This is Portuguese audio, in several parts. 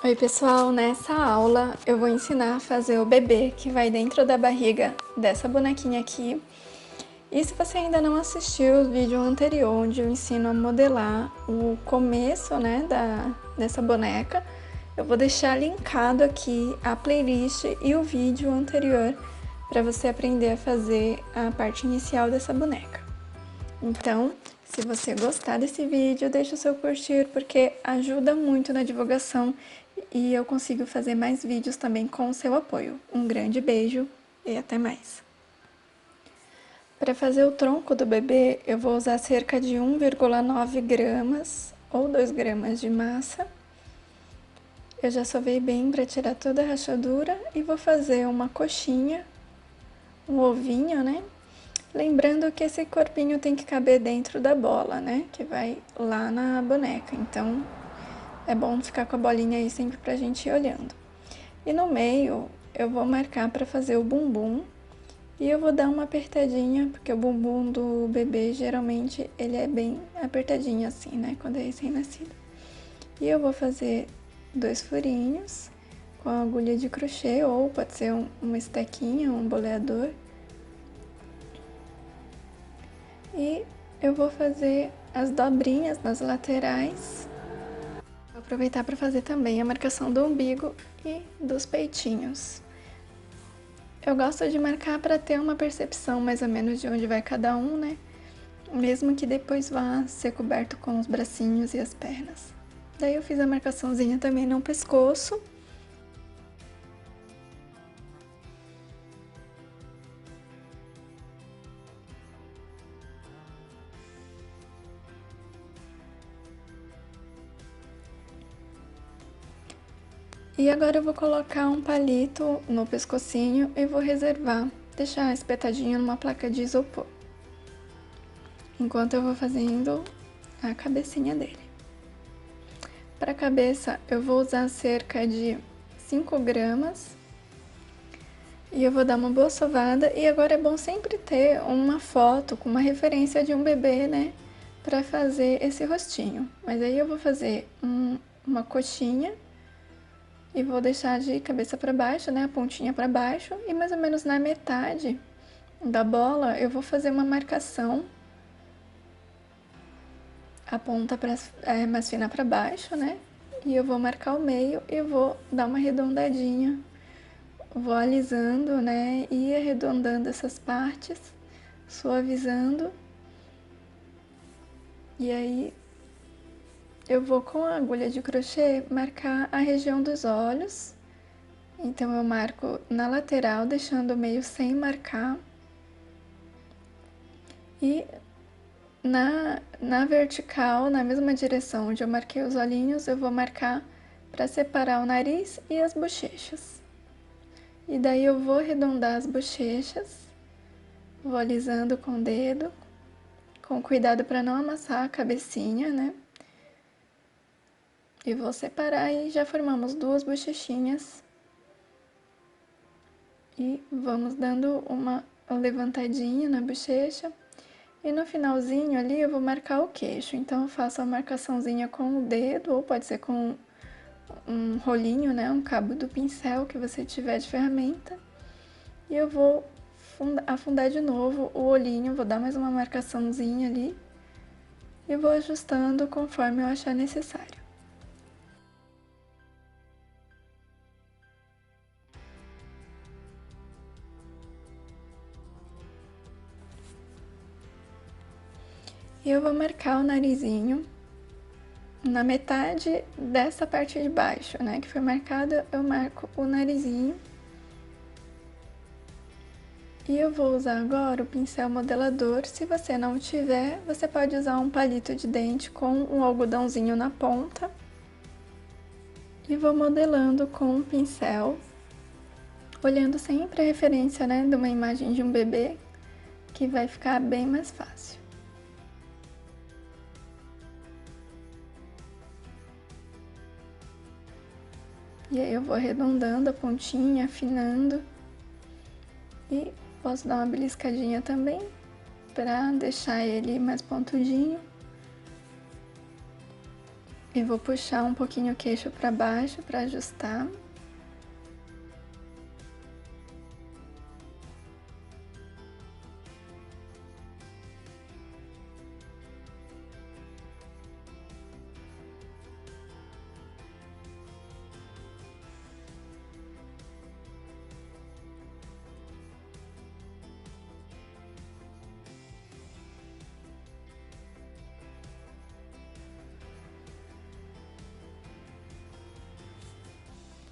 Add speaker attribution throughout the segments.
Speaker 1: Oi pessoal, nessa aula eu vou ensinar a fazer o bebê que vai dentro da barriga dessa bonequinha aqui. E se você ainda não assistiu o vídeo anterior, onde eu ensino a modelar o começo, né, dessa boneca, eu vou deixar linkado aqui a playlist e o vídeo anterior para você aprender a fazer a parte inicial dessa boneca. Então, se você gostar desse vídeo, deixa o seu curtir, porque ajuda muito na divulgação e eu consigo fazer mais vídeos também com o seu apoio. Um grande beijo e até mais! Para fazer o tronco do bebê, eu vou usar cerca de 1,9 gramas ou 2 gramas de massa. Eu já sovei bem para tirar toda a rachadura e vou fazer uma coxinha, um ovinho, né? Lembrando que esse corpinho tem que caber dentro da bola, né? Que vai lá na boneca, então é bom ficar com a bolinha aí sempre pra gente ir olhando. E no meio eu vou marcar pra fazer o bumbum e eu vou dar uma apertadinha, porque o bumbum do bebê geralmente ele é bem apertadinho assim, né? Quando é recém-nascido. E eu vou fazer 2 furinhos com a agulha de crochê ou pode ser uma estequinha, um boleador. E eu vou fazer as dobrinhas nas laterais. Vou aproveitar para fazer também a marcação do umbigo e dos peitinhos. Eu gosto de marcar para ter uma percepção mais ou menos de onde vai cada um, né? Mesmo que depois vá ser coberto com os bracinhos e as pernas. Daí eu fiz a marcaçãozinha também no pescoço. E agora eu vou colocar um palito no pescocinho e vou reservar, deixar espetadinho numa placa de isopor. Enquanto eu vou fazendo a cabecinha dele. Para a cabeça eu vou usar cerca de 5 gramas. E eu vou dar uma boa sovada. E agora é bom sempre ter uma foto com uma referência de um bebê, né? Para fazer esse rostinho. Mas aí eu vou fazer uma coxinha. E vou deixar de cabeça para baixo, né, a pontinha para baixo, e mais ou menos na metade da bola eu vou fazer uma marcação, a ponta mais fina para baixo, né, e eu vou marcar o meio e vou dar uma arredondadinha, vou alisando, né, e arredondando essas partes, suavizando, e aí eu vou com a agulha de crochê marcar a região dos olhos. Então eu marco na lateral, deixando o meio sem marcar. E na vertical, na mesma direção onde eu marquei os olhinhos, eu vou marcar para separar o nariz e as bochechas. E daí eu vou arredondar as bochechas, vou alisando com o dedo, com cuidado para não amassar a cabecinha, né? E vou separar e já formamos 2 bochechinhas. E vamos dando uma levantadinha na bochecha. E no finalzinho ali eu vou marcar o queixo, então eu faço a marcaçãozinha com o dedo, ou pode ser com um rolinho, né, um cabo do pincel que você tiver de ferramenta. E eu vou afundar de novo o olhinho, vou dar mais uma marcaçãozinha ali. E vou ajustando conforme eu achar necessário. E eu vou marcar o narizinho na metade dessa parte de baixo, né, que foi marcada, eu marco o narizinho. E eu vou usar agora o pincel modelador. Se você não tiver, você pode usar um palito de dente com um algodãozinho na ponta. E vou modelando com o pincel, olhando sempre a referência, né, de uma imagem de um bebê, que vai ficar bem mais fácil. E aí eu vou arredondando a pontinha, afinando. E posso dar uma beliscadinha também, para deixar ele mais pontudinho. E vou puxar um pouquinho o queixo para baixo para ajustar.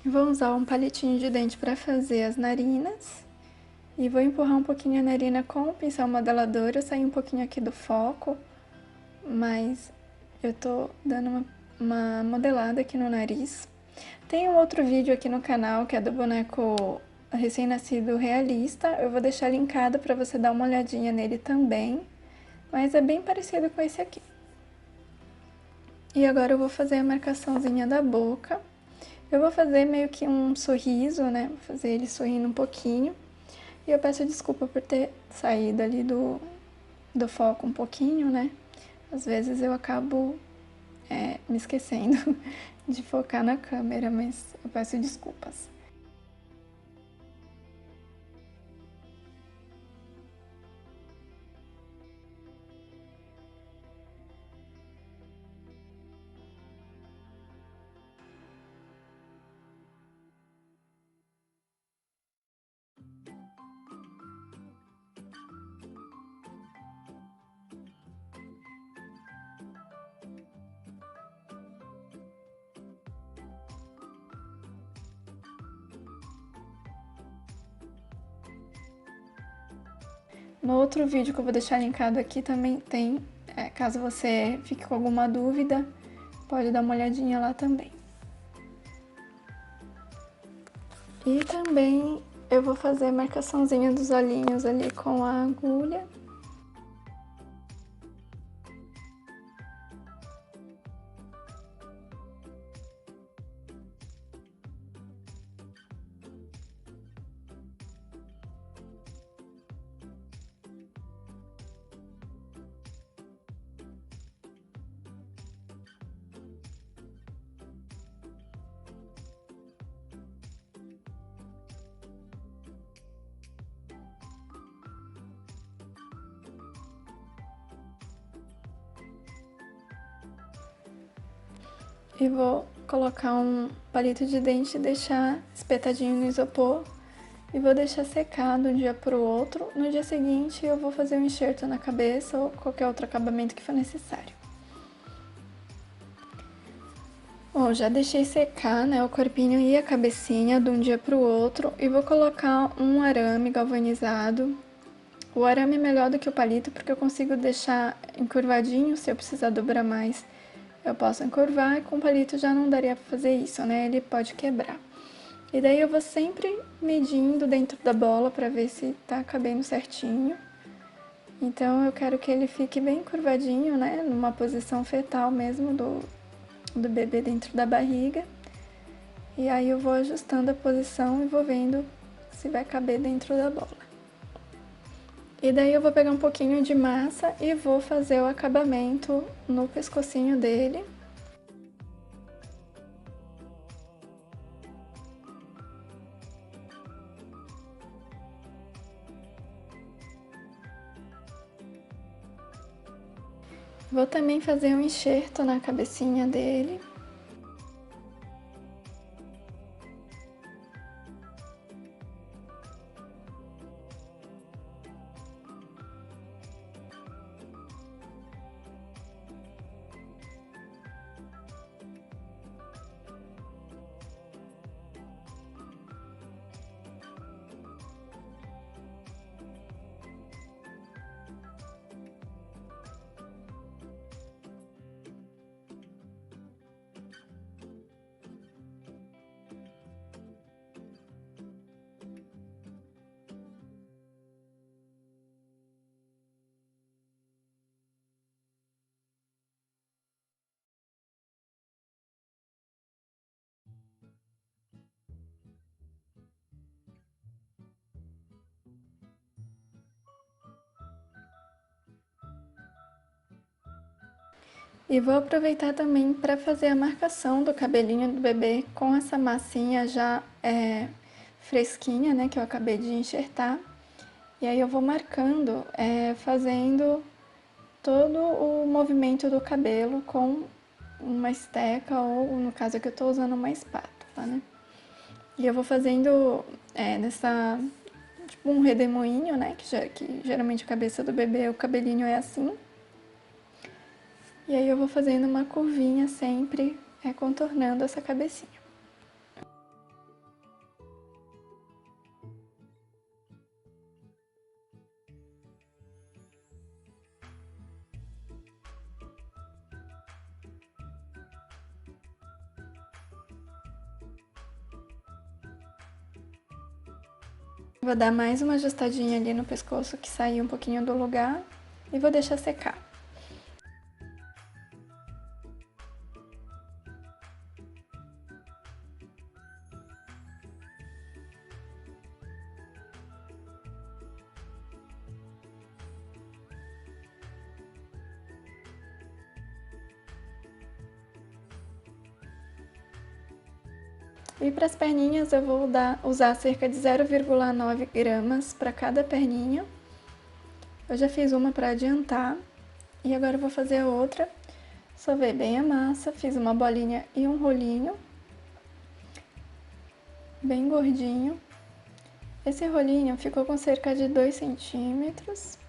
Speaker 1: Vou usar um palitinho de dente para fazer as narinas. E vou empurrar um pouquinho a narina com o pincel modelador. Eu saí um pouquinho aqui do foco, mas eu tô dando uma modelada aqui no nariz. Tem um outro vídeo aqui no canal que é do boneco recém-nascido realista. Eu vou deixar linkado para você dar uma olhadinha nele também. Mas é bem parecido com esse aqui. E agora eu vou fazer a marcaçãozinha da boca. Eu vou fazer meio que um sorriso, né? Vou fazer ele sorrindo um pouquinho. E eu peço desculpa por ter saído ali do foco um pouquinho, né? Às vezes eu acabo me esquecendo de focar na câmera, mas eu peço desculpas. No outro vídeo que eu vou deixar linkado aqui também tem, caso você fique com alguma dúvida, pode dar uma olhadinha lá também. E também eu vou fazer a marcaçãozinha dos olhinhos ali com a agulha. E vou colocar um palito de dente e deixar espetadinho no isopor. E vou deixar secar de um dia para o outro. No dia seguinte eu vou fazer um enxerto na cabeça ou qualquer outro acabamento que for necessário. Bom, já deixei secar, né, o corpinho e a cabecinha de um dia para o outro. E vou colocar um arame galvanizado. O arame é melhor do que o palito porque eu consigo deixar encurvadinho. Se eu precisar dobrar mais, eu posso encurvar, e com o palito já não daria pra fazer isso, né? Ele pode quebrar. E daí eu vou sempre medindo dentro da bola pra ver se tá cabendo certinho. Então eu quero que ele fique bem curvadinho, né? Numa posição fetal mesmo do bebê dentro da barriga. E aí eu vou ajustando a posição e vou vendo se vai caber dentro da bola. E daí eu vou pegar um pouquinho de massa e vou fazer o acabamento no pescocinho dele. Vou também fazer um enxerto na cabecinha dele. E vou aproveitar também para fazer a marcação do cabelinho do bebê com essa massinha já fresquinha, né, que eu acabei de enxertar. E aí eu vou marcando, fazendo todo o movimento do cabelo com uma esteca ou, no caso aqui, eu tô usando uma espátula, né? E eu vou fazendo tipo um redemoinho, né? Que geralmente a cabeça do bebê, o cabelinho é assim. E aí eu vou fazendo uma curvinha sempre, contornando essa cabecinha. Vou dar mais uma ajustadinha ali no pescoço que saiu um pouquinho do lugar e vou deixar secar. E para as perninhas eu vou usar cerca de 0,9 gramas para cada perninha. Eu já fiz uma para adiantar e agora eu vou fazer a outra. Sovei bem a massa, fiz uma bolinha e um rolinho, bem gordinho. Esse rolinho ficou com cerca de 2 centímetros.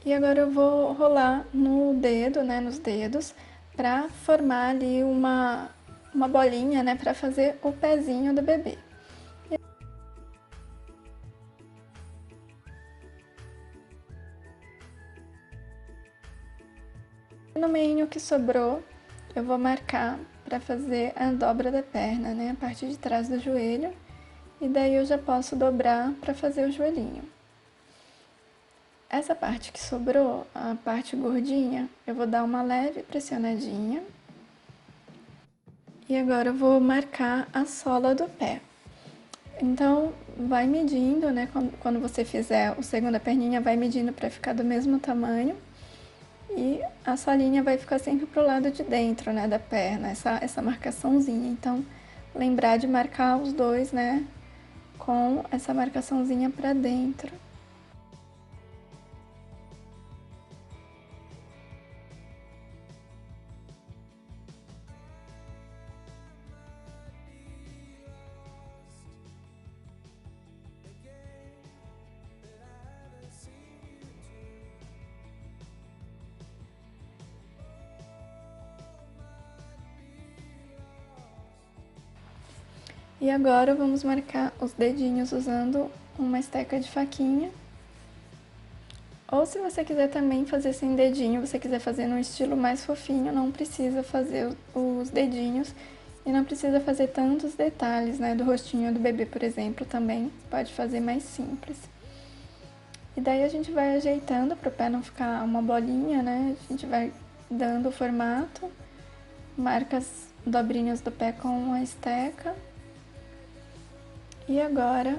Speaker 1: E agora eu vou rolar no dedo, né, nos dedos, para formar ali uma bolinha, né, para fazer o pezinho do bebê. No meio que sobrou, eu vou marcar para fazer a dobra da perna, né, a parte de trás do joelho, e daí eu já posso dobrar para fazer o joelhinho. Essa parte que sobrou, a parte gordinha, eu vou dar uma leve pressionadinha. E agora eu vou marcar a sola do pé. Então, vai medindo, né? Quando você fizer a segunda perninha, vai medindo para ficar do mesmo tamanho. E a solinha vai ficar sempre pro lado de dentro, né, da perna, essa marcaçãozinha. Então, lembrar de marcar os dois, né, com essa marcaçãozinha para dentro. E agora vamos marcar os dedinhos usando uma esteca de faquinha. Ou se você quiser também fazer sem dedinho, você quiser fazer num estilo mais fofinho, não precisa fazer os dedinhos e não precisa fazer tantos detalhes, né, do rostinho do bebê, por exemplo, também pode fazer mais simples. E daí a gente vai ajeitando para o pé não ficar uma bolinha, né, a gente vai dando o formato, marca as dobrinhas do pé com a esteca. E agora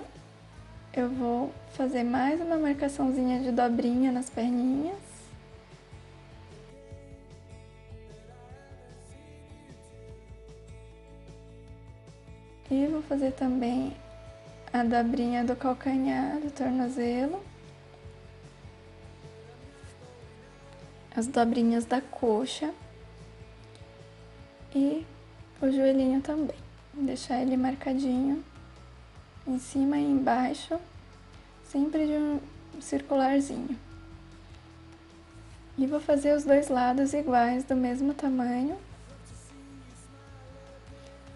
Speaker 1: eu vou fazer mais uma marcaçãozinha de dobrinha nas perninhas. E vou fazer também a dobrinha do calcanhar, do tornozelo. As dobrinhas da coxa. E o joelhinho também. Deixar ele marcadinho em cima e embaixo, sempre de um circularzinho. E vou fazer os dois lados iguais, do mesmo tamanho.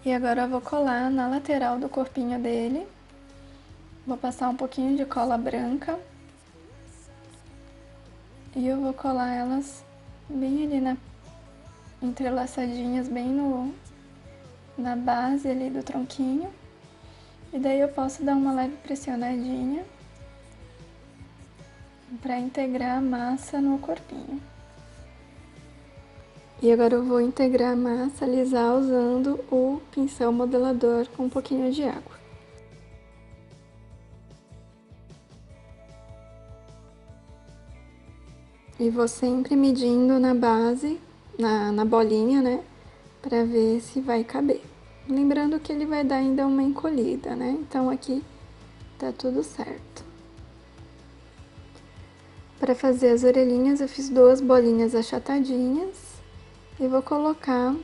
Speaker 1: E agora eu vou colar na lateral do corpinho dele. Vou passar um pouquinho de cola branca. E eu vou colar elas bem ali entrelaçadinhas, bem na base ali do tronquinho. E daí eu posso dar uma leve pressionadinha para integrar a massa no corpinho. E agora eu vou integrar a massa, alisar usando o pincel modelador com um pouquinho de água. E vou sempre medindo na base na bolinha, né? Pra ver se vai caber. Lembrando que ele vai dar ainda uma encolhida, né? Então aqui tá tudo certo. Para fazer as orelhinhas, eu fiz 2 bolinhas achatadinhas e vou colocar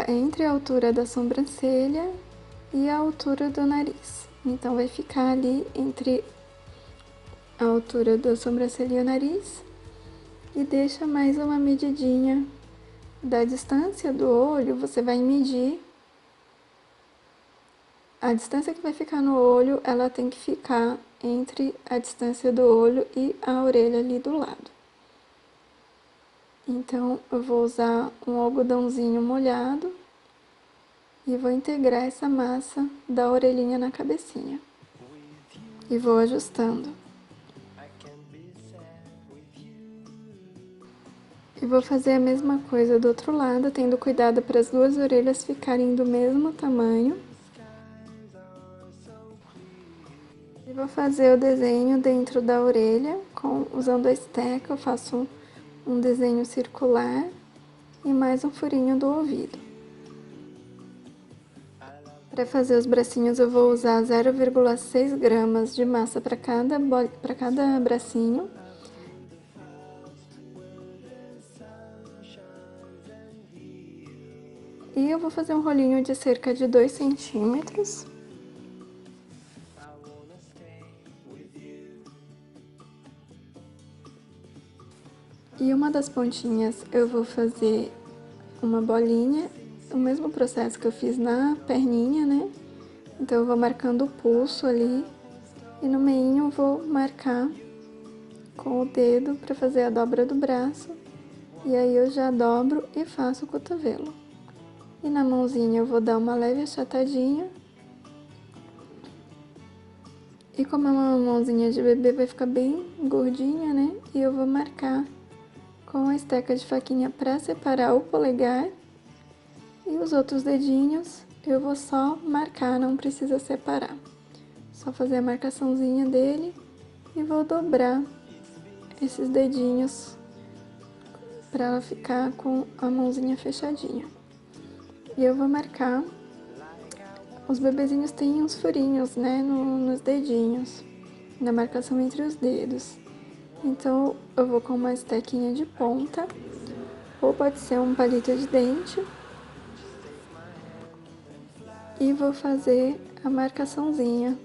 Speaker 1: entre a altura da sobrancelha e a altura do nariz. Então vai ficar ali entre a altura da sobrancelha e o nariz e deixa mais uma medidinha da distância do olho. Você vai medir a distância que vai ficar no olho, ela tem que ficar entre a distância do olho e a orelha ali do lado. Então, eu vou usar um algodãozinho molhado e vou integrar essa massa da orelhinha na cabecinha. E vou ajustando. E vou fazer a mesma coisa do outro lado, tendo cuidado para as 2 orelhas ficarem do mesmo tamanho. E vou fazer o desenho dentro da orelha, usando a esteca, eu faço um desenho circular e mais um furinho do ouvido. Para fazer os bracinhos eu vou usar 0,6 gramas de massa para cada bracinho. E eu vou fazer um rolinho de cerca de 2 centímetros. E uma das pontinhas eu vou fazer uma bolinha, o mesmo processo que eu fiz na perninha, né? Então eu vou marcando o pulso ali e no meinho eu vou marcar com o dedo para fazer a dobra do braço. E aí eu já dobro e faço o cotovelo. E na mãozinha eu vou dar uma leve achatadinha. E como é uma mãozinha de bebê, vai ficar bem gordinha, né? E eu vou marcar com a esteca de faquinha para separar o polegar. E os outros dedinhos eu vou só marcar, não precisa separar. Só fazer a marcaçãozinha dele e vou dobrar esses dedinhos para ela ficar com a mãozinha fechadinha. E eu vou marcar. Os bebezinhos têm uns furinhos, né, nos dedinhos, na marcação entre os dedos. Então, eu vou com uma estequinha de ponta, ou pode ser um palito de dente. E vou fazer a marcaçãozinha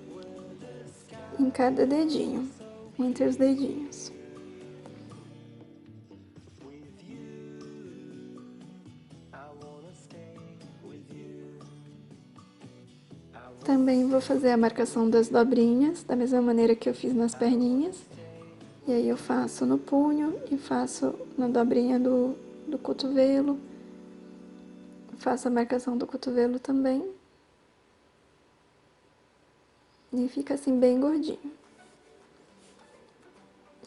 Speaker 1: em cada dedinho, entre os dedinhos. Também vou fazer a marcação das dobrinhas, da mesma maneira que eu fiz nas perninhas. E aí eu faço no punho e faço na dobrinha do cotovelo. Faço a marcação do cotovelo também. E fica assim bem gordinho.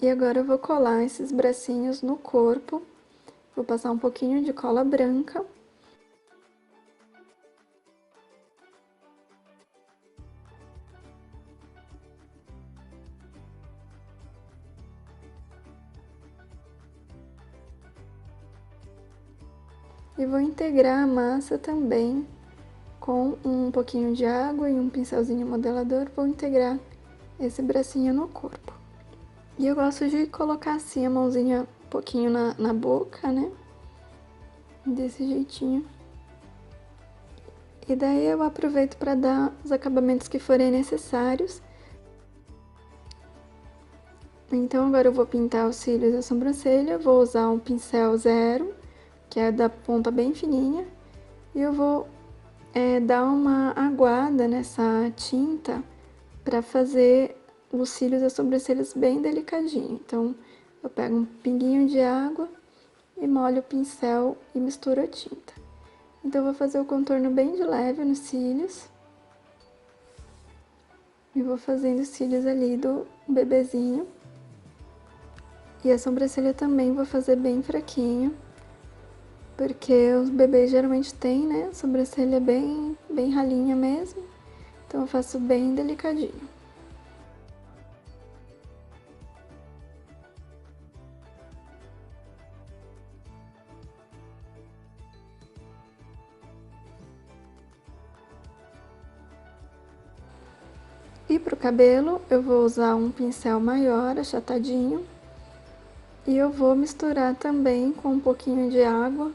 Speaker 1: E agora eu vou colar esses bracinhos no corpo. Vou passar um pouquinho de cola branca. E vou integrar a massa também com um pouquinho de água e um pincelzinho modelador. Vou integrar esse bracinho no corpo. E eu gosto de colocar assim a mãozinha um pouquinho na boca, né? Desse jeitinho. E daí eu aproveito para dar os acabamentos que forem necessários. Então agora eu vou pintar os cílios e a sobrancelha. Vou usar um pincel 0, que é da ponta bem fininha. E eu vou dar uma aguada nessa tinta para fazer os cílios e as sobrancelhas bem delicadinho. Então, eu pego um pinguinho de água e molho o pincel e misturo a tinta. Então, eu vou fazer o contorno bem de leve nos cílios. E vou fazendo os cílios ali do bebezinho. E a sobrancelha também vou fazer bem fraquinho. Porque os bebês geralmente têm, né, a sobrancelha bem ralinha mesmo. Então, eu faço bem delicadinho. E pro cabelo, eu vou usar um pincel maior, achatadinho. E eu vou misturar também com um pouquinho de água.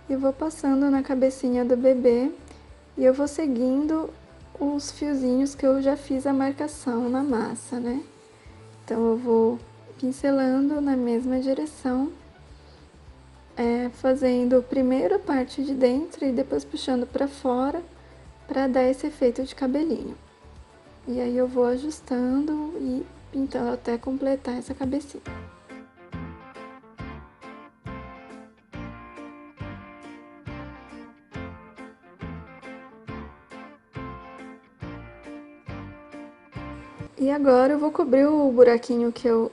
Speaker 1: E vou passando na cabecinha do bebê. E eu vou seguindo os fiozinhos que eu já fiz a marcação na massa, né? Então, eu vou pincelando na mesma direção. Fazendo primeiro a parte de dentro e depois puxando pra fora, pra dar esse efeito de cabelinho. E aí eu vou ajustando e pintando até completar essa cabecinha. E agora eu vou cobrir o buraquinho que eu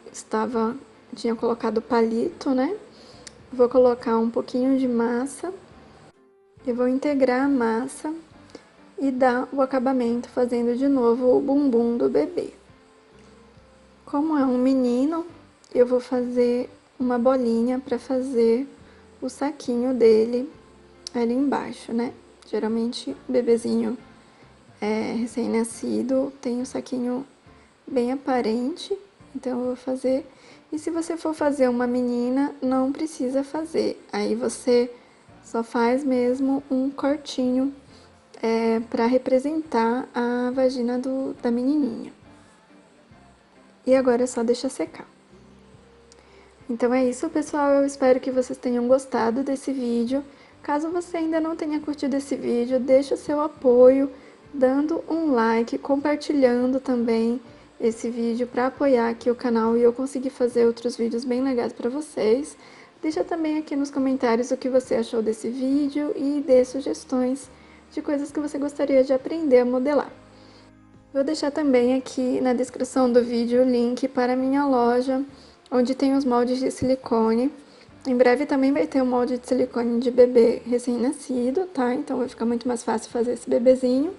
Speaker 1: tinha colocado palito, né? Vou colocar um pouquinho de massa e vou integrar a massa e dar o acabamento fazendo de novo o bumbum do bebê. Como é um menino, eu vou fazer uma bolinha para fazer o saquinho dele ali embaixo, né? Geralmente, o bebezinho recém-nascido tem um saquinho bem aparente, então eu vou fazer. E se você for fazer uma menina, não precisa fazer. Aí você só faz mesmo um cortinho para representar a vagina da menininha. E agora é só deixar secar. Então é isso, pessoal. Eu espero que vocês tenham gostado desse vídeo. Caso você ainda não tenha curtido esse vídeo, deixa o seu apoio, dando um like, compartilhando também esse vídeo para apoiar aqui o canal e eu conseguir fazer outros vídeos bem legais para vocês. Deixa também aqui nos comentários o que você achou desse vídeo e dê sugestões de coisas que você gostaria de aprender a modelar. Vou deixar também aqui na descrição do vídeo o link para a minha loja, onde tem os moldes de silicone. Em breve também vai ter um molde de silicone de bebê recém-nascido, tá? Então vai ficar muito mais fácil fazer esse bebezinho.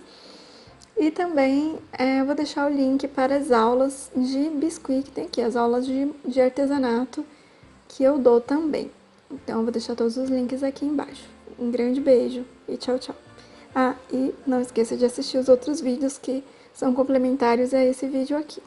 Speaker 1: E também vou deixar o link para as aulas de biscuit, que tem aqui, as aulas de artesanato que eu dou também. Então eu vou deixar todos os links aqui embaixo. Um grande beijo e tchau, tchau. Ah, e não esqueça de assistir os outros vídeos que são complementares a esse vídeo aqui.